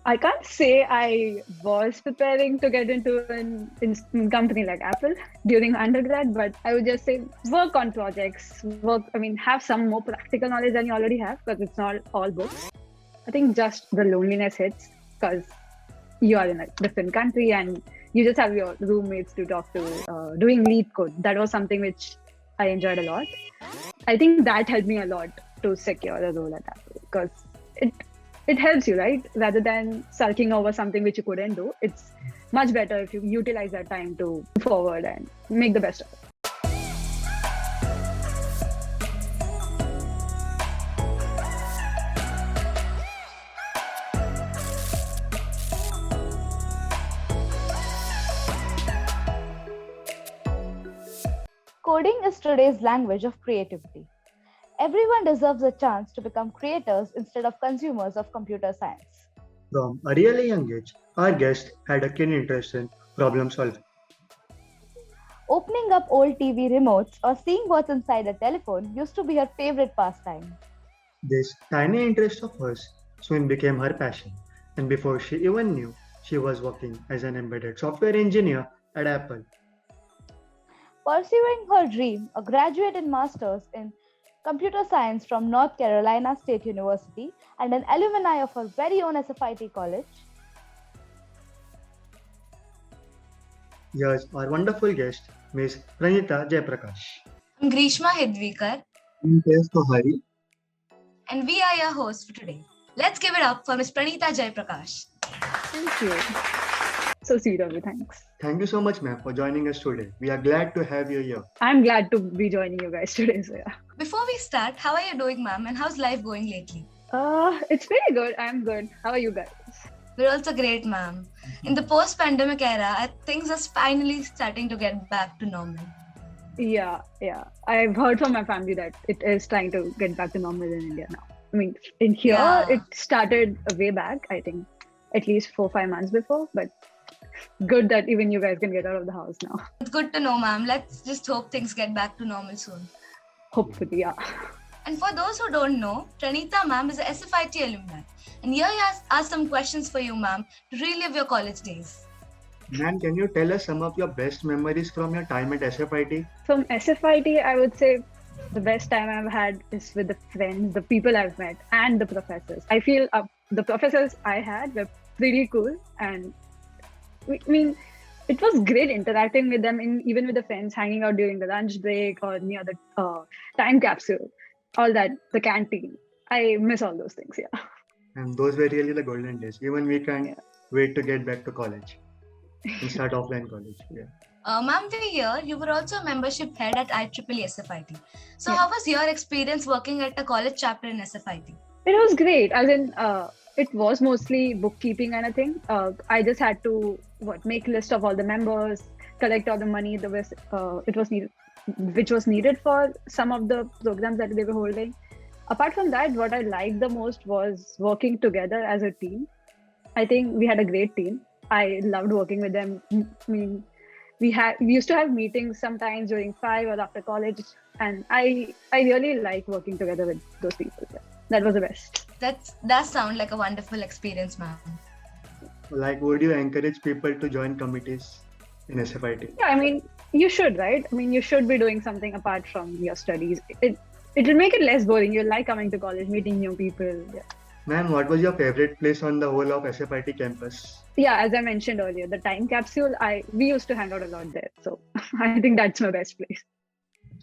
I can't say I was preparing to get into an company like Apple during undergrad, but I would just say work on projects, have some more practical knowledge than you already have because it's not all books. I think just the loneliness hits because you are in a different country and you just have your roommates to talk to. Doing lead code, that was something which I enjoyed a lot. I think that helped me a lot to secure a role at Apple because it helps you, right? Rather than sulking over something which you couldn't do, it's much better if you utilize that time to move forward and make the best of it. Coding is today's language of creativity. Everyone deserves a chance to become creators instead of consumers of computer science. From a really young age, our guest had a keen interest in problem solving. Opening up old TV remotes or seeing what's inside a telephone used to be her favorite pastime. This tiny interest of hers soon became her passion, and before she even knew, she was working as an embedded software engineer at Apple. Pursuing her dream, a graduate and master's in computer science from North Carolina State University and an alumni of her very own SFIT college. Here's our wonderful guest, Ms. Pranita Jaiprakash. I'm Greeshma Hedvikar. I'm Kohari. And we are your hosts for today. Let's give it up for Ms. Pranita Jaiprakash. Thank you. So sweet of you, thanks. Thank you so much, ma'am, for joining us today. We are glad to have you here. I'm glad to be joining you guys today, so yeah. Before we start, how are you doing, ma'am? And how's life going lately? It's pretty good. I'm good. How are you guys? We're also great, ma'am. In the post-pandemic era, things are finally starting to get back to normal. Yeah. I've heard from my family that it is trying to get back to normal in India now. I mean, in here, It started way back, I think, at least 4-5 months before, but good that even you guys can get out of the house now. It's good to know, ma'am. Let's just hope things get back to normal soon. Hopefully, yeah. And for those who don't know, Pranita ma'am is a SFIT alumni. And here he has some questions for you, ma'am, to relive your college days. Ma'am, can you tell us some of your best memories from your time at SFIT? From SFIT, I would say the best time I've had is with the friends, the people I've met, and the professors. I feel the professors I had were pretty cool, and I mean, it was great interacting with them, even with the friends, hanging out during the lunch break or near the time capsule, all that, the canteen. I miss all those things, yeah. And those were really the golden days. Even we can't wait to get back to college and start offline college. Yeah. Ma'am, we hear you were also a membership head at IEEE SFIT. So how was your experience working at a college chapter in SFIT? It was great. As in, it was mostly bookkeeping kind of thing. I just had to make a list of all the members, collect all the money which was needed for some of the programs that they were holding. Apart from that, what I liked the most was working together as a team. I think we had a great team. I loved working with them. I mean, we used to have meetings sometimes during 5 or after college, and I really like working together with those people. Yeah. That was the best. That sounds like a wonderful experience, ma'am. Like, would you encourage people to join committees in SFIT? Yeah, I mean, you should, right? I mean, you should be doing something apart from your studies. It will make it less boring. You'll like coming to college, meeting new people. Yeah. Ma'am, what was your favorite place on the whole of SFIT campus? Yeah, as I mentioned earlier, the time capsule, we used to hang out a lot there. So I think that's my best place.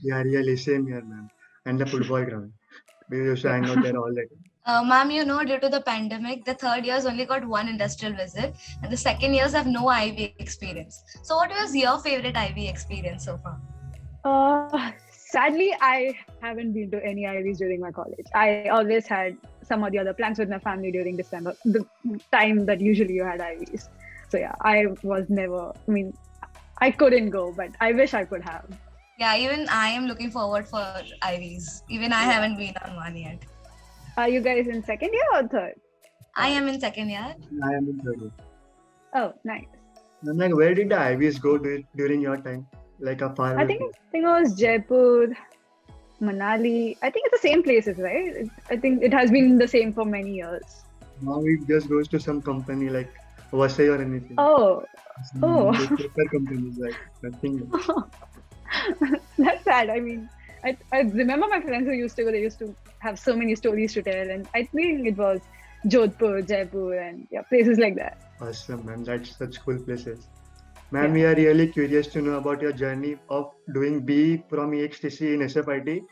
Yeah, really, same here, ma'am. And the football ground. We used to hang out there all the time. Ma'am, due to the pandemic, the third years only got one industrial visit and the second years have no IV experience. So what was your favorite IV experience so far? Sadly, I haven't been to any IVs during my college. I always had some or the other plans with my family during December, the time that usually you had IVs. So yeah, I couldn't go, but I wish I could have. Yeah, even I am looking forward for IVs. Even I haven't been on one yet. Are you guys in second year or third? I am in second year. I am in third year. Oh, nice. And like, where did the IVs go during your time? Like a far I think it was Jaipur, Manali. I think it's the same places, right? I think it has been the same for many years. Now it just goes to some company like Vasai or anything. Oh, They prefer companies like nothing. That's sad. I mean, I remember my friends who used to go, they used to have so many stories to tell. And I think it was Jodhpur, Jaipur, and yeah, places like that. Awesome, man. That's such cool places. Ma'am, we are really curious to know about your journey of doing B from EXTC in SFIT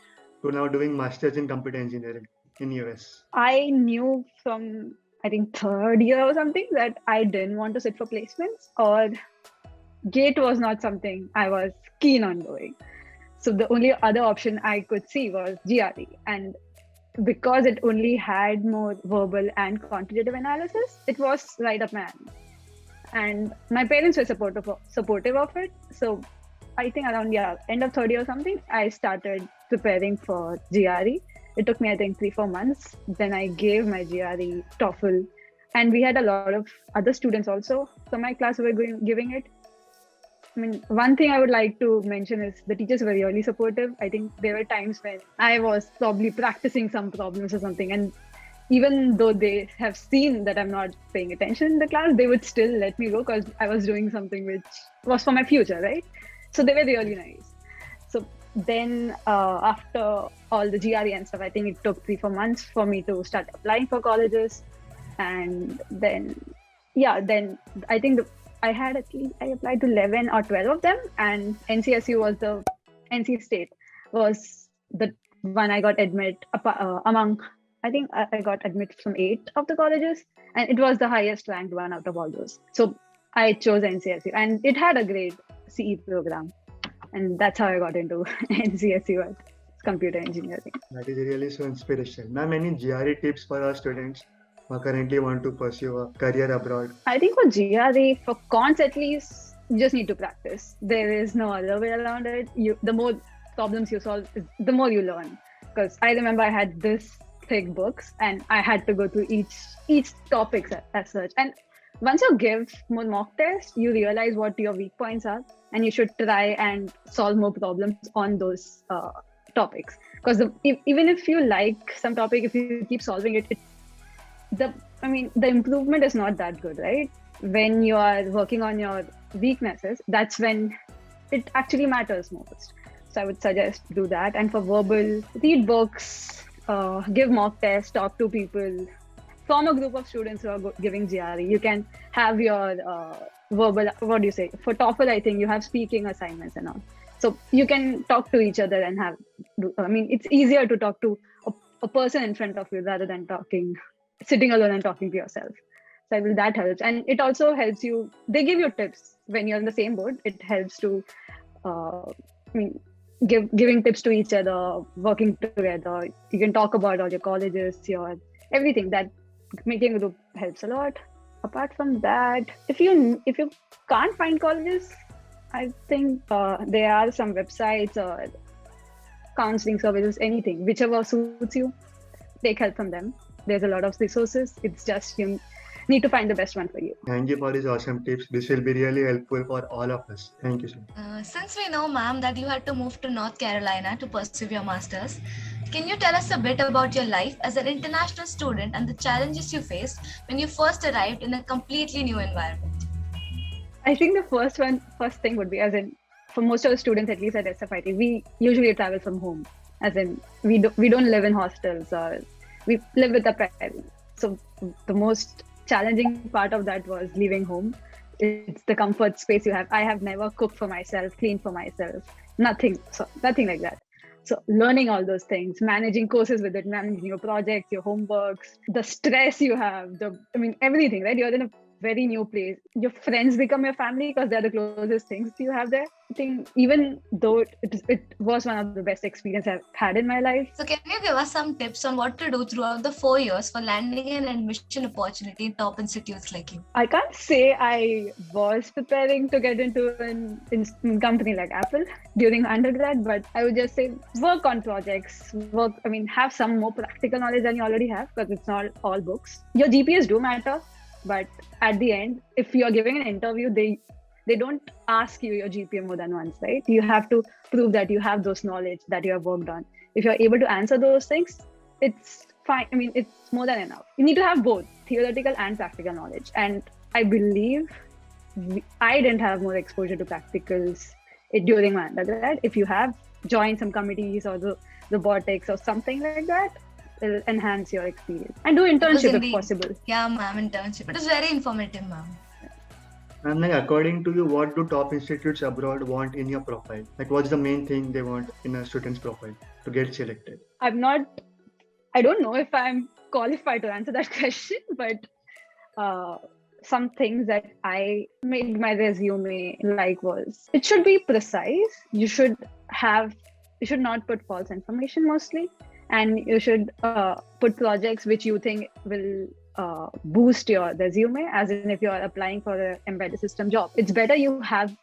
to now doing Masters in Computer Engineering in US. I knew from, I think, third year or something that I didn't want to sit for placements, or GATE was not something I was keen on doing. So the only other option I could see was GRE. And because it only had more verbal and quantitative analysis, it was right up my alley. And my parents were supportive of it. So I think around end of third year or something, I started preparing for GRE. It took me, I think, 3-4 months. Then I gave my GRE TOEFL, and we had a lot of other students also from my class who were giving it. I mean, one thing I would like to mention is the teachers were really supportive. I think there were times when I was probably practicing some problems or something, and even though they have seen that I'm not paying attention in the class, they would still let me go because I was doing something which was for my future, right? So they were really nice. So then after all the GRE and stuff, I think it took 3-4 months for me to start applying for colleges. And then I think I applied to 11 or 12 of them, and NC State was the one I got admit among, I think I got admit from 8 of the colleges, and it was the highest ranked one out of all those. So I chose NCSU, and it had a great CE program, and that's how I got into NCSU at computer engineering. That is really so inspirational. Ma'am, any GRE tips for our students who currently want to pursue a career abroad? I think for GRE, for cons at least, you just need to practice. There is no other way around it. The more problems you solve, the more you learn. Because I remember I had this thick books, and I had to go through each topic as such. And once you give more mock tests, you realize what your weak points are, and you should try and solve more problems on those topics. Because even if you like some topic, if you keep solving it, the improvement is not that good, right? When you are working on your weaknesses, that's when it actually matters most. So I would suggest do that. And for verbal, read books, give mock tests, talk to people, form a group of students who are giving GRE. You can have your verbal, what do you say? For TOEFL, I think you have speaking assignments and all. So you can talk to each other and it's easier to talk to a person in front of you rather than sitting alone and talking to yourself. So that helps. And it also helps you, they give you tips when you're in the same boat. It helps to, giving tips to each other, working together. You can talk about all your colleges, your everything. That making a group helps a lot. Apart from that, if you can't find colleges, I think there are some websites or counseling services, anything, whichever suits you. Take help from them. There's a lot of resources. It's just you need to find the best one for you. Thank you for these awesome tips. This will be really helpful for all of us. Thank you, sir. Since we know, ma'am, that you had to move to North Carolina to pursue your master's, can you tell us a bit about your life as an international student and the challenges you faced when you first arrived in a completely new environment? I think the first thing would be, as in, for most of the students, at least at SFIT, we usually travel from home. As in, we don't live in hostels, or we live with our parents. So the most challenging part of that was leaving home. It's the comfort space you have. I have never cooked for myself, cleaned for myself, nothing like that. So learning all those things, managing courses with it, managing your projects, your homeworks, the stress you have, everything, right? You're in a very new place. Your friends become your family because they're the closest things you have there. I think even though it was one of the best experiences I've had in my life. So can you give us some tips on what to do throughout the 4 years for landing an admission opportunity in top institutes like you? I can't say I was preparing to get into a company like Apple during undergrad, but I would just say work on projects, have some more practical knowledge than you already have, because it's not all books. Your GPAs do matter. But at the end, if you're giving an interview, they don't ask you your GPA more than once, right? You have to prove that you have those knowledge that you have worked on. If you're able to answer those things, it's fine. I mean, it's more than enough. You need to have both theoretical and practical knowledge. And I believe I didn't have more exposure to practicals during my undergrad. If you have joined some committees or the robotics or something like that, it'll enhance your experience. And do internship if possible. Yeah, ma'am, internship. It is very informative, ma'am. And like, according to you, what do top institutes abroad want in your profile? Like, what's the main thing they want in a student's profile to get selected? I don't know if I'm qualified to answer that question, but some things that I made my resume like was, it should be precise. You should not put false information mostly, and you should put projects which you think will boost your resume, as in if you're applying for an embedded system job. It's better you have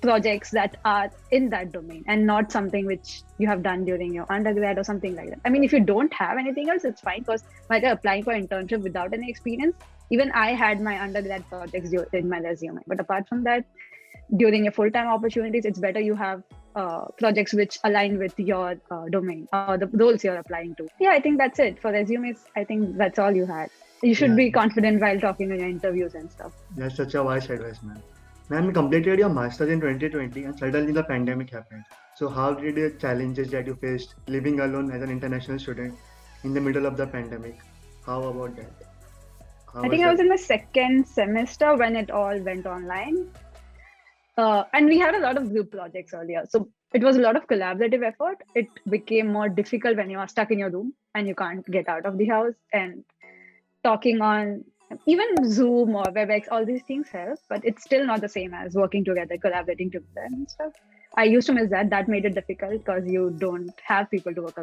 projects that are in that domain and not something which you have done during your undergrad or something like that. I mean, if you don't have anything else, it's fine, because while you're applying for internship without any experience, even I had my undergrad projects in my resume. But apart from that, during your full-time opportunities, it's better you have projects which align with your domain or the roles you're applying to. Yeah, I think that's it. For resumes, I think that's all you had. You should be confident while talking in your interviews and stuff. That's such a wise advice, ma'am. Ma'am, you completed your master's in 2020 and suddenly the pandemic happened. So how did the challenges that you faced living alone as an international student in the middle of the pandemic? How about that? I think I was in my second semester when it all went online. And we had a lot of group projects earlier. So it was a lot of collaborative effort. It became more difficult when you are stuck in your room and you can't get out of the house. And talking on even Zoom or WebEx, all these things help, but it's still not the same as working together, collaborating together and stuff. I used to miss that. That made it difficult because you don't have people to work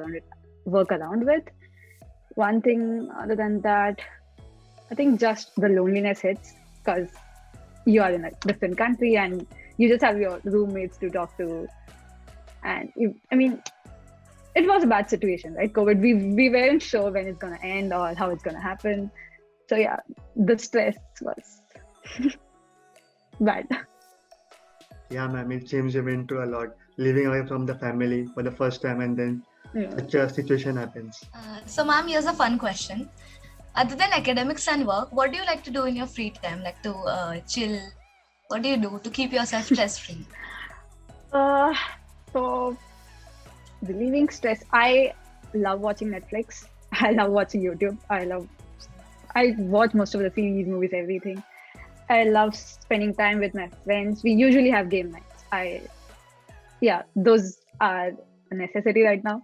around with. One thing other than that, I think just the loneliness hits because you are in a different country and you just have your roommates to talk to. And it was a bad situation, right? COVID, we weren't sure when it's going to end or how it's going to happen. So yeah, the stress was bad. Yeah, ma'am, it seems you went through a lot, living away from the family for the first time, and then such a situation happens. So ma'am, here's a fun question. Other than academics and work, what do you like to do in your free time? Like to chill? What do you do to keep yourself stress-free? So relieving stress, I love watching Netflix. I love watching YouTube. I watch most of the series, movies, everything. I love spending time with my friends. We usually have game nights. Those are a necessity right now.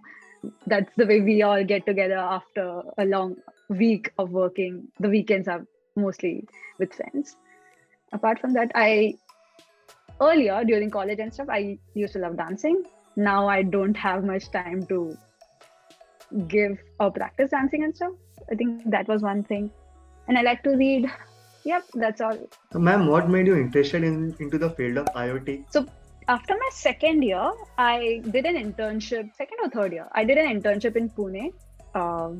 That's the way we all get together after a long week of working. The weekends are mostly with friends. Apart from that, earlier during college and stuff, I used to love dancing. Now I don't have much time to give or practice dancing and stuff. I think that was one thing. And I like to read. Yep, that's all. So, ma'am, what made you interested into the field of IoT? So after my second year, I did an internship, second or third year. I did an internship in Pune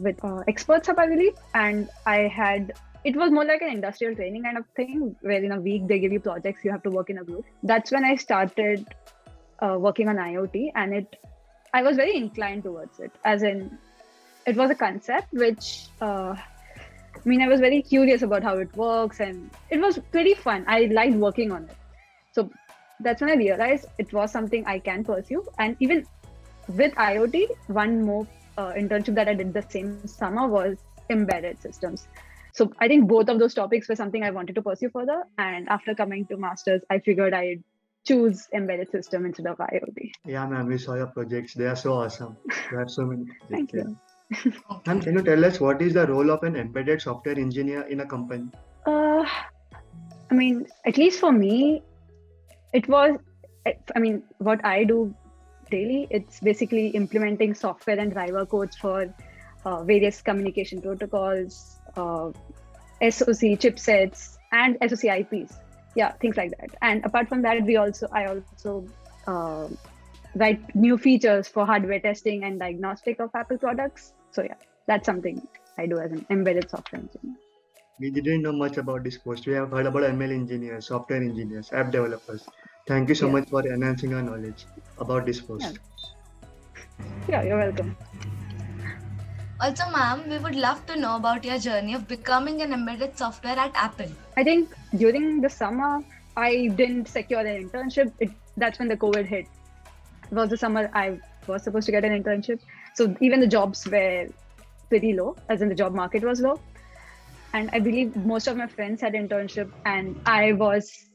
with Experts Hub, I believe. And it was more like an industrial training kind of thing, where in a week they give you projects, you have to work in a group. That's when I started working on IoT, and I was very inclined towards it, as in it was a concept which I was very curious about how it works, and it was pretty fun. I liked working on it. So that's when I realized it was something I can pursue. And even with IoT, one more internship that I did the same summer was embedded systems. So I think both of those topics were something I wanted to pursue further. And after coming to masters, I figured I'd choose embedded system instead of IoT. Yeah, ma'am, we saw your projects. They are so awesome. You have so many projects. Thank you. Ma'am, can you tell us what is the role of an embedded software engineer in a company? At least for me, it was, what I do daily, it's basically implementing software and driver codes for various communication protocols, SoC chipsets, and SoC IPs. Yeah, things like that. And apart from that, I also write new features for hardware testing and diagnostic of Apple products. So yeah, that's something I do as an embedded software engineer. We didn't know much about this post. We have heard about ML engineers, software engineers, app developers. Thank you so much for enhancing our knowledge about this post. Yeah, you're welcome. Also, ma'am, we would love to know about your journey of becoming an embedded software at Apple. I think during the summer, I didn't secure an internship. That's when the COVID hit. It was the summer I was supposed to get an internship. So even the jobs were pretty low, as in the job market was low. And I believe most of my friends had internship, and I was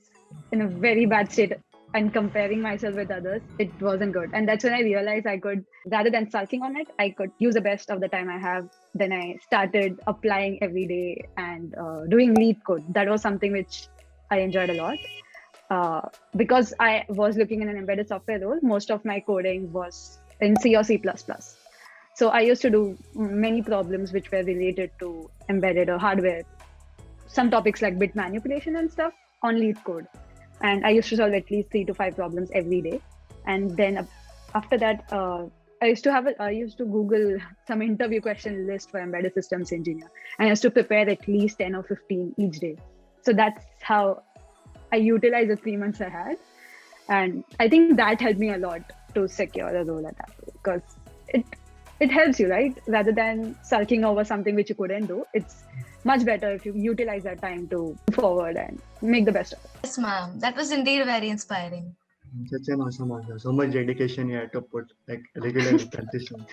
in a very bad state. And comparing myself with others, it wasn't good. And that's when I realized I could, rather than sulking on it, I could use the best of the time I have. Then I started applying every day and doing lead code. That was something which I enjoyed a lot. Because I was looking in an embedded software role, most of my coding was in C or C++. So I used to do many problems which were related to embedded or hardware. Some topics like bit manipulation and stuff on lead code. And I used to solve at least 3 to 5 problems every day. And then after that, I used to Google some interview question list for embedded systems engineer. And I used to prepare at least 10 or 15 each day. So that's how I utilized the 3 months I had. And I think that helped me a lot to secure a role at Apple, because it helps you, right? Rather than sulking over something which you couldn't do, it's much better if you utilize that time to move forward and make the best of it. Yes, ma'am. That was indeed very inspiring. Such an awesome answer. So much dedication you had to put, like, regularly consistent.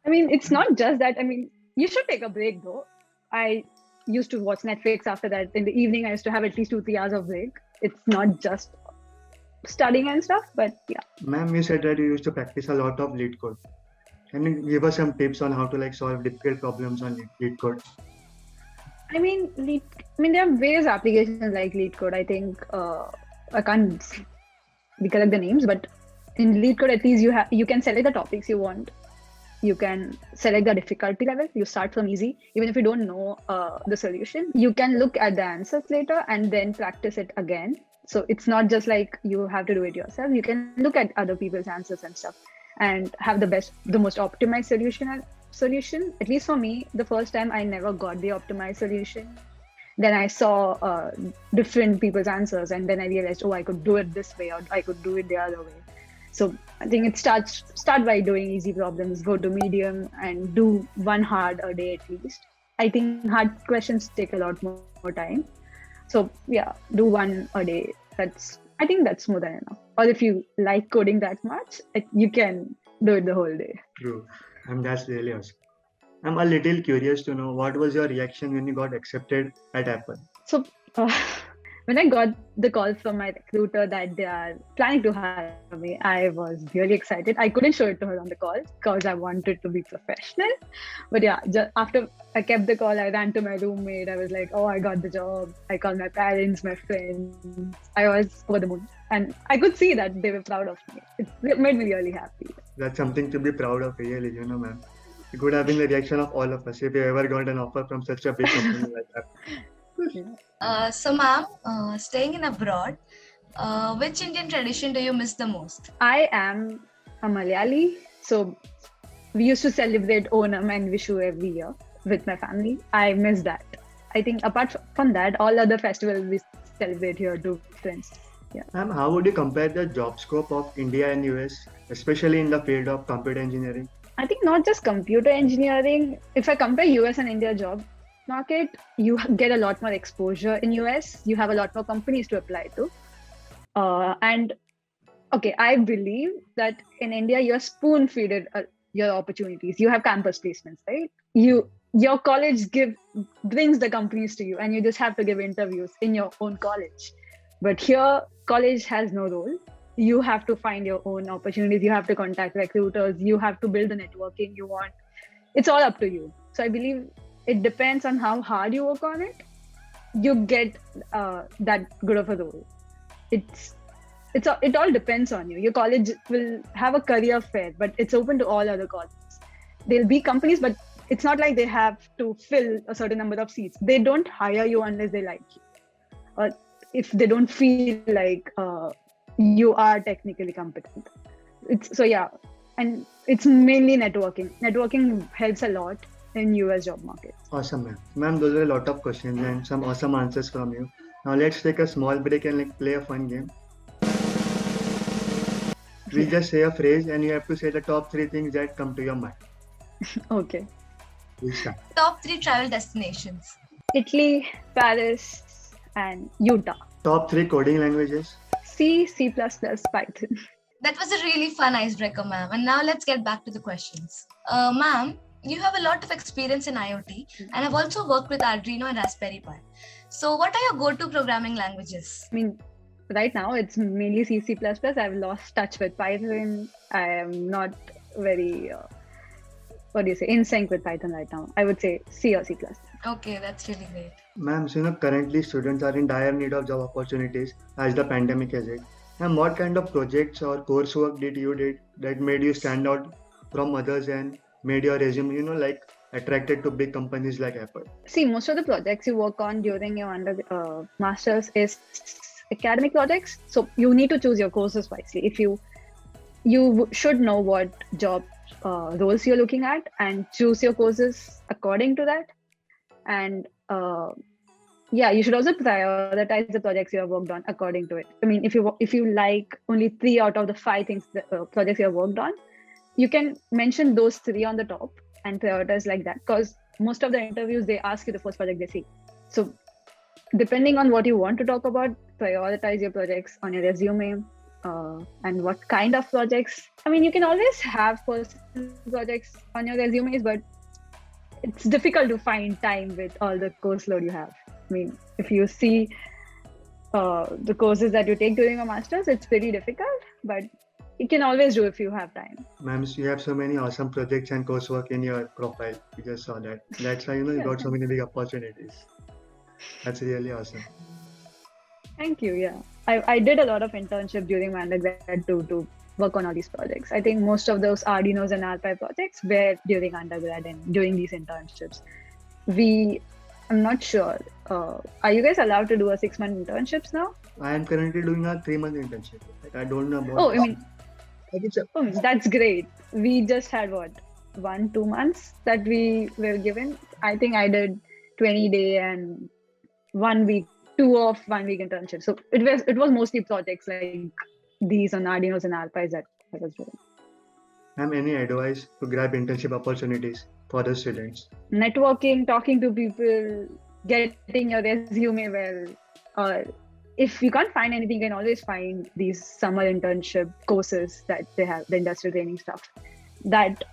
I mean, it's not just that. I mean, you should take a break though. I used to watch Netflix after that. In the evening, I used to have at least 2-3 hours of break. It's not just studying and stuff, but yeah. Ma'am, you said that you used to practice a lot of lead code. Can you give us some tips on how to solve difficult problems on lead code? I mean, there are various applications like lead code. I think I can't recollect the names, but in lead code, at least you can select the topics you want. You can select the difficulty level. You start from easy, even if you don't know the solution. You can look at the answers later and then practice it again. So it's not just like you have to do it yourself. You can look at other people's answers and stuff and have the most optimized solution. At least for me, the first time I never got the optimized solution. Then I saw different people's answers, and then I realized, I could do it this way, or I could do it the other way. So I think it start by doing easy problems, go to medium, and do one hard a day at least. I think hard questions take a lot more time. So yeah, do one a day. I think that's more than enough. Or if you like coding that much, you can do it the whole day. True. And that's really awesome. I'm a little curious to know, what was your reaction when you got accepted at Apple? So when I got the call from my recruiter that they are planning to hire me, I was really excited. I couldn't show it to her on the call because I wanted to be professional. But yeah, just after I kept the call, I ran to my roommate. I was like, I got the job. I called my parents, my friends. I was over the moon. And I could see that they were proud of me. It made me really happy. That's something to be proud of, really, ma'am. It could have been the reaction of all of us if you ever got an offer from such a big company like that. So, ma'am, staying in abroad, which Indian tradition do you miss the most? I am a Malayali, so we used to celebrate Onam and Vishu every year with my family. I miss that. I think apart from that, all other festivals we celebrate here too, friends. Yeah. Ma'am, how would you compare the job scope of India and US, especially in the field of computer engineering? I think not just computer engineering. If I compare US and India job market, you get a lot more exposure in US. You have a lot more companies to apply to. I believe that in India, you're spoon-feeded your opportunities. You have campus placements, right? Your college brings the companies to you, and you just have to give interviews in your own college. But here, college has no role. You have to find your own opportunities. You have to contact recruiters. You have to build the networking you want. It's all up to you. So I believe it depends on how hard you work on it. You get that good of a role. It all depends on you. Your college will have a career fair, but it's open to all other colleges. There'll be companies, but it's not like they have to fill a certain number of seats. They don't hire you unless they like you, or if they don't feel like you are technically competent. And it's mainly networking. Networking helps a lot in US job market. Awesome, ma'am. Ma'am, those are a lot of questions and some awesome answers from you. Now let's take a small break and play a fun game. We just say a phrase and you have to say the top 3 things that come to your mind. Okay. We'll start. Top 3 travel destinations. Italy, Paris, and Utah. Top 3 coding languages. C, C++, Python. That was a really fun icebreaker, ma'am. And now let's get back to the questions. Ma'am, you have a lot of experience in IoT and have also worked with Arduino and Raspberry Pi. So what are your go-to programming languages? I mean, right now it's mainly C, C++. I've lost touch with Python. I am not very, in sync with Python right now. I would say C or C++. Okay, that's really great. Ma'am, so currently students are in dire need of job opportunities as the pandemic has hit. And what kind of projects or coursework did you did that made you stand out from others and made your resume, attracted to big companies like Apple? See, most of the projects you work on during your master's is academic projects. So you need to choose your courses wisely. If you should know what job roles you're looking at and choose your courses according to that. And you should also prioritize the projects you have worked on according to it. I mean, if you like only 3 out of the 5 things projects you have worked on, you can mention those 3 on the top and prioritize like that, because most of the interviews they ask you the first project they see. So depending on what you want to talk about, prioritize your projects on your resume and what kind of projects. I mean, you can always have personal projects on your resumes, but it's difficult to find time with all the course load you have. I mean, if you see the courses that you take during a master's, it's pretty difficult, but you can always do if you have time. Ma'am, you have so many awesome projects and coursework in your profile. We just saw that. That's why you got so many big opportunities. That's really awesome. Thank you. Yeah, I did a lot of internship during my undergrad to work on all these projects. I think most of those Arduinos and RPi projects were during undergrad and during these internships. I'm not sure. Are you guys allowed to do a 6-month internships now? I am currently doing a 3-month internship. I don't know about. That's great. We just had 1-2 months that we were given. I think I did 20-day and 1 week, 2 of 1 week internship. So it was mostly projects like these on Arduinos and RPis that I was doing. Any advice to grab internship opportunities for the students? Networking, talking to people, getting your resume well, or if you can't find anything, you can always find these summer internship courses that they have, the industrial training stuff, that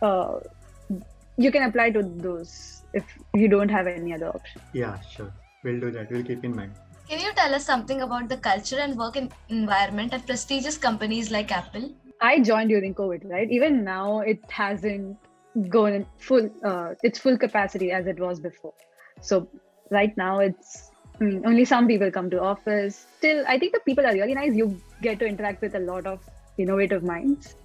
you can apply to those if you don't have any other option. Yeah, sure. We'll do that. We'll keep in mind. Can you tell us something about the culture and work environment at prestigious companies like Apple? I joined during COVID, right? Even now, it hasn't gone its full capacity as it was before. So right now, only some people come to office. Still, I think the people are really nice. You get to interact with a lot of innovative minds.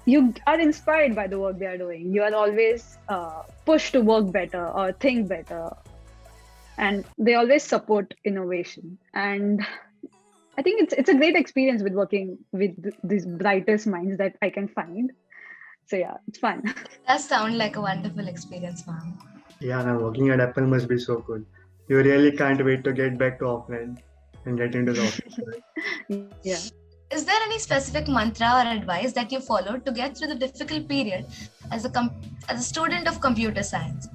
You are inspired by the work they are doing. You are always pushed to work better or think better. And they always support innovation. And I think it's a great experience with working with these brightest minds that I can find. So yeah, it's fun. That sounds like a wonderful experience, ma'am. Yeah, now working at Apple must be so cool. You really can't wait to get back to offline and get into the office. Right? Yeah. Is there any specific mantra or advice that you followed to get through the difficult period as a student of computer science?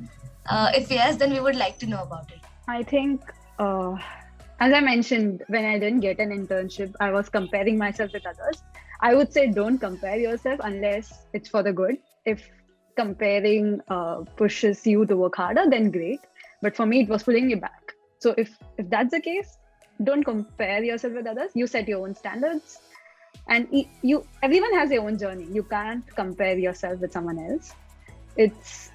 If yes, then we would like to know about it. I think, as I mentioned, when I didn't get an internship, I was comparing myself with others. I would say don't compare yourself unless it's for the good. If comparing pushes you to work harder, then great. But for me, it was pulling me back. So if that's the case, don't compare yourself with others. You set your own standards, and everyone has their own journey. You can't compare yourself with someone else. It's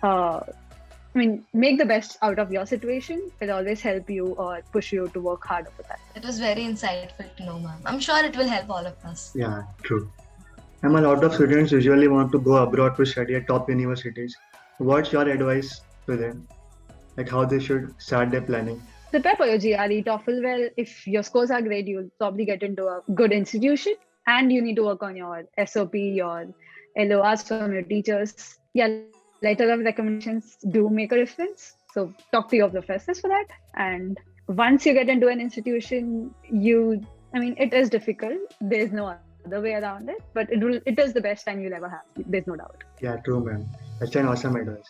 make the best out of your situation. It'll always help you or push you to work harder for that. It was very insightful to know, ma'am. I'm sure it will help all of us. Yeah, true. A lot of students usually want to go abroad to study at top universities. What's your advice to them? Like how they should start their planning? Prepare for your GRE, TOEFL well. If your scores are great, you'll probably get into a good institution, and you need to work on your SOP, your LORs from your teachers. Yeah, letter of recommendations do make a difference. So talk to your professors for that. And once you get into an institution, it is difficult. There's no other way around it, but it is the best time you'll ever have. There's no doubt. Yeah, true, ma'am. That's an awesome advice.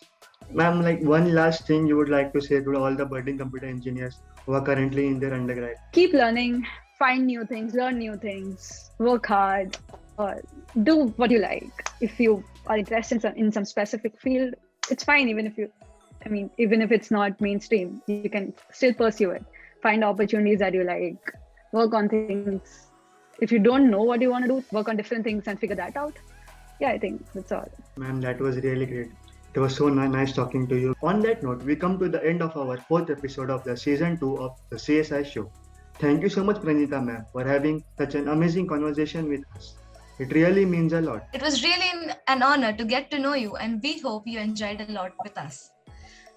Ma'am, like one last thing you would like to say to all the budding computer engineers who are currently in their undergrad? Keep learning, find new things, learn new things, work hard, or do what you like. If you are interested in some specific field, it's fine. Even if it's not mainstream, you can still pursue it. Find opportunities that you like, work on things. If you don't know what you want to do, work on different things and figure that out. Yeah, I think that's all. Ma'am, that was really great. It was so nice talking to you. On that note, we come to the end of our 4th episode of the season 2 of the CSI Show. Thank you so much, Pranita ma'am, for having such an amazing conversation with us. It really means a lot. It was really an honor to get to know you, and we hope you enjoyed a lot with us.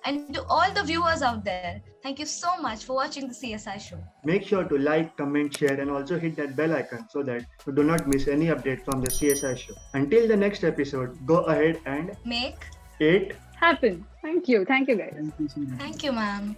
And to all the viewers out there, thank you so much for watching the CSI Show. Make sure to like, comment, share, and also hit that bell icon so that you do not miss any update from the CSI Show. Until the next episode, go ahead and Make it happen. Thank you. Thank you, guys. Thank you, ma'am.